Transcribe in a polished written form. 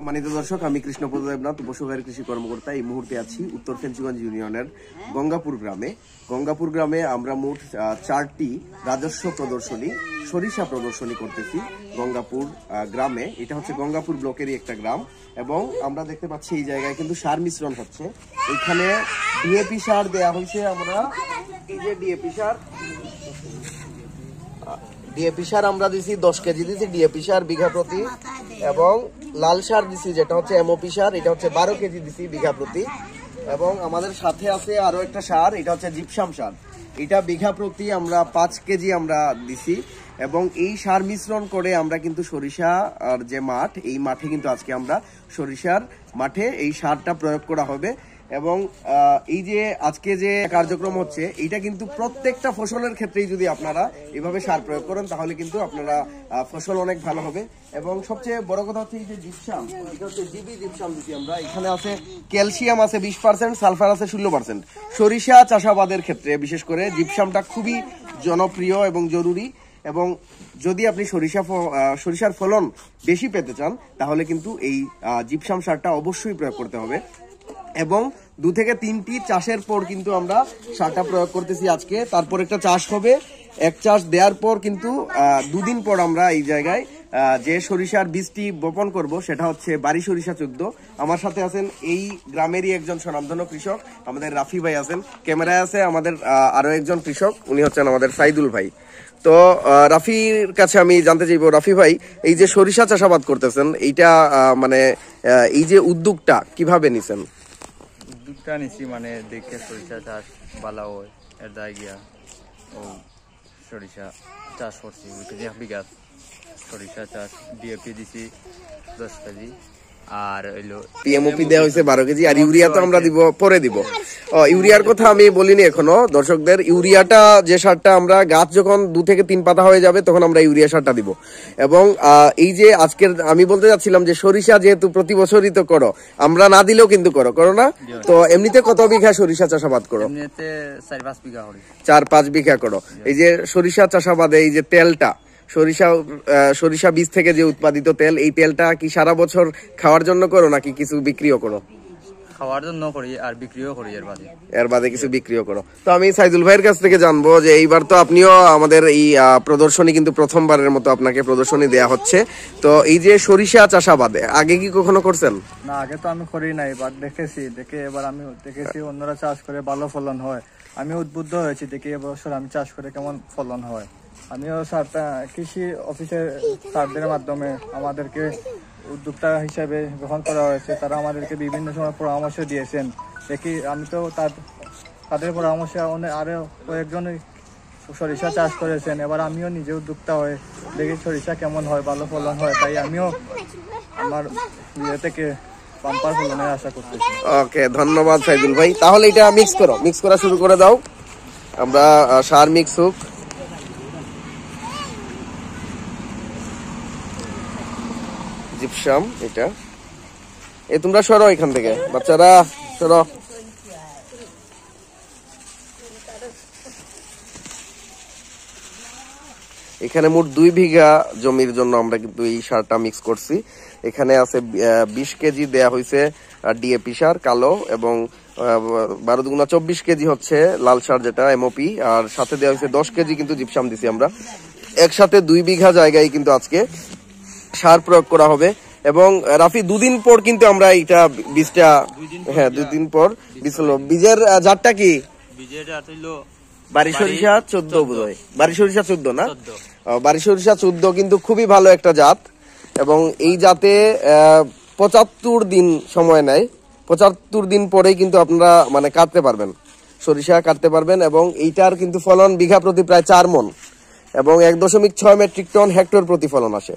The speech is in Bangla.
সম্মানিত দর্শক, আমি কৃষ্ণপদ দেবনাথ, উপসহকারী কৃষি কর্মকর্তা। এই মুহূর্তে আছি উত্তর ফেঞ্চুগঞ্জ ইউনিয়নের গঙ্গাপুর গ্রামে। গঙ্গাপুর গ্রামে আমরা মোট 4টি রাজস্ব প্রদর্শনী, সরিষা প্রদর্শনী করতেছি গঙ্গাপুর গ্রামে। এটা হচ্ছে গঙ্গাপুর ব্লকেরই একটা গ্রাম এবং আমরা দেখতে পাচ্ছি এই জায়গায় কিন্তু সার মিশ্রণ হচ্ছে। এখানে ডিএপি সার দেওয়া হয়েছে। আমরা এই যে ডিএপি সার আমরা দিছি 10 কেজি দিছি ডিএপি সার বিঘা প্রতি, এবং লাল সার দিছি যেটা হচ্ছে এমওপি সার, এটা হচ্ছে 12 কেজি দিছি বিঘা প্রতি। এবং আমাদের সাথে আছে আরো একটা সার, এটা হচ্ছে জিপসাম সার, এটা বিঘা প্রতি আমরা 5 কেজি আমরা দিছি। এবং এই সার মিশ্রণ করে আমরা কিন্তু সরিষা আর যে মাঠ, এই মাঠে কিন্তু আজকে আমরা সরিষার মাঠে এই সারটা প্রয়োগ করা হবে। এবং এই যে আজকে যে কার্যক্রম হচ্ছে, এইটা কিন্তু প্রত্যেকটা ফসলের ক্ষেত্রেই যদি আপনারা এভাবে সার প্রয়োগ করেন তাহলে কিন্তু আপনারা ফসল অনেক ভালো হবে। এবং সবচেয়ে বড় কথা হচ্ছে এই যে জিপসাম, এটা হচ্ছে জিবি জিপসাম দিচ্ছি আমরা। এখানে আছে ক্যালসিয়াম আছে 20%, সালফার আছে 16%। সরিষা চাষাবাদের ক্ষেত্রে বিশেষ করে জিপসামটা খুবই জনপ্রিয় এবং জরুরি। এবং যদি আপনি সরিষার ফলন বেশি পেতে চান তাহলে কিন্তু এই জিপসাম সারটা অবশ্যই প্রয়োগ করতে হবে। এবং 2 থেকে 3টি চাষের পর কিন্তু আমরা সারটা প্রয়োগ করতেছি আজকে। তারপর একটা চাষ হবে, এক চাষ দেওয়ার পর কিন্তু 2 দিন পর আমরা এই জায়গায় যে সরিষার বীজটি বপন করব সেটা হচ্ছে বাড়ি সরিষা 14। আমার সাথে আছেন এই গ্রামেরই একজন স্বনামধন্য কৃষক, আমাদের রাফি ভাই আছেন। ক্যামেরায় আছে আমাদের আরো একজন কৃষক, উনি হচ্ছেন আমাদের সাইদুল ভাই। তো রাফির কাছে আমি জানতে চাইবো, রাফি ভাই এই যে সরিষা চাষাবাদ করতেছেন, এইটা মানে এই যে উদ্যোগটা কিভাবে নিছেন? উদ্যোগটা নিছি মানে দেখে সরিষা চাষ ভালো হয়, এর দায় গিয়া ও সরিষা চাষ করছি। 1 বিঘা সরিষা চাষ ডিএপি দিছি 10 কেজি, আর হইলো পিএমওপি দেওয়া হয়েছে 12 কেজি, আর ইউরিয়া তো আমরা পরে দিব। ইউরিয়ার কথা আমি বলিনি এখনো দর্শকদের। ইউরিয়াটা যে সারটা আমরা গাছ যখন 2 থেকে 3 পাতা হয়ে যাবে তখন আমরা ইউরিয়া সারটা দিব। এবং এই যে আজকের আমি বলতে যাচ্ছিলাম যে সরিষা যেহেতু প্রতি বছরই তো করো, আমরা না দিলেও কিন্তু করো না? তো এমনিতে কত বিঘা সরিষা চাষাবাদ করো? এমনিতে 4-5 বিঘা করি। 4-5 বিঘা করো। এই যে সরিষা চাষাবাদে এই যে তেলটা, সরিষা বীজ থেকে যে উৎপাদিত তেল, এই তেলটা কি সারা বছর খাওয়ার জন্য করো নাকি কিছু বিক্রিও করো? খাওয়ার জন্য করি আর বিক্রিও করি, এর বাদে কিছু বিক্রিও করো। তো আমি সাইদুল ভাইয়ের কাছ থেকে জানবো যে এইবার তো আপনিও আমাদের এই প্রদর্শনী কিন্তু প্রথমবারের মতো আপনাকে প্রদর্শনী দেয়া হচ্ছে। তো এই যে সরিষা চাষাবাদে আগে কি কখনো করছেন? না, আগে তো আমি করি নাই, বাট দেখে এবার আমি দেখেছি অন্যরা চাষ করে ভালো ফলন হয়। আমি উদ্বুদ্ধ হয়েছি দেখে এবছর আমি চাষ করে কেমন ফলন হয়। আমিও কৃষি অফিসের স্যারদের মাধ্যমে আমাদেরকে উদ্যোক্তা হিসাবে গ্রহণ করা হয়েছে। তারা আমাদেরকে বিভিন্ন সময় পরামর্শ দিয়েছেন। দেখি আমি তো তাদের পরামর্শে আরো কয়েকজন সরিষা চাষ করেছেন। এবার আমিও নিজে উদ্যোক্তা হয়ে দেখি সরিষা কেমন হয়, ভালো ফলন হয়, তাই আমিও আমার ইয়ে থেকে বাম্পার ফলনের আশা করতেছি। ওকে, ধন্যবাদ সাইদুল ভাই। তাহলে এটা মিক্স করা শুরু করে দাও। আমরা সার মিক্স হোক। জিপসাম এটা তোমরা সরো এখান থেকে, বাচ্চারা সরো। এখানে মোট 2 বিঘা জমির জন্য আমরা কিন্তু এই সারটা মিক্স করছি। এখানে আছে 20 কেজি দেয়া হয়েছে ডিএপি সার কালো, এবং 12 দুগুণা 24 কেজি হচ্ছে লাল সার যেটা এমওপি, আর সাথে দেওয়া হয়েছে 10 কেজি কিন্তু জিপসাম দিছি আমরা। একসাথে 2 বিঘা জায়গায় কিন্তু আজকে সার প্রয়োগ করা হবে। এবং রাফি 2 দিন পর কিন্তু আমরা এটা বীজটা, 2 দিন পর বীজ হলো। বীজের জাতটা কি? বীজের জাত হইলো বাড়ি সরিষা 14 বোধহয়। বাড়ি সরিষা 14 না? বাড়ি সরিষা 14 কিন্তু খুবই ভালো একটা জাত। এবং এই জাতে 75 দিন সময় নেয়। 75 দিন পরেই কিন্তু আপনারা মানে কাটতে পারবেন, সরিষা কাটতে পারবেন। এবং এইটার কিন্তু ফলন বিঘা প্রতি প্রায় 4 মণ এবং 1.6 মেট্রিক টন হেক্টর প্রতি ফলন আসে।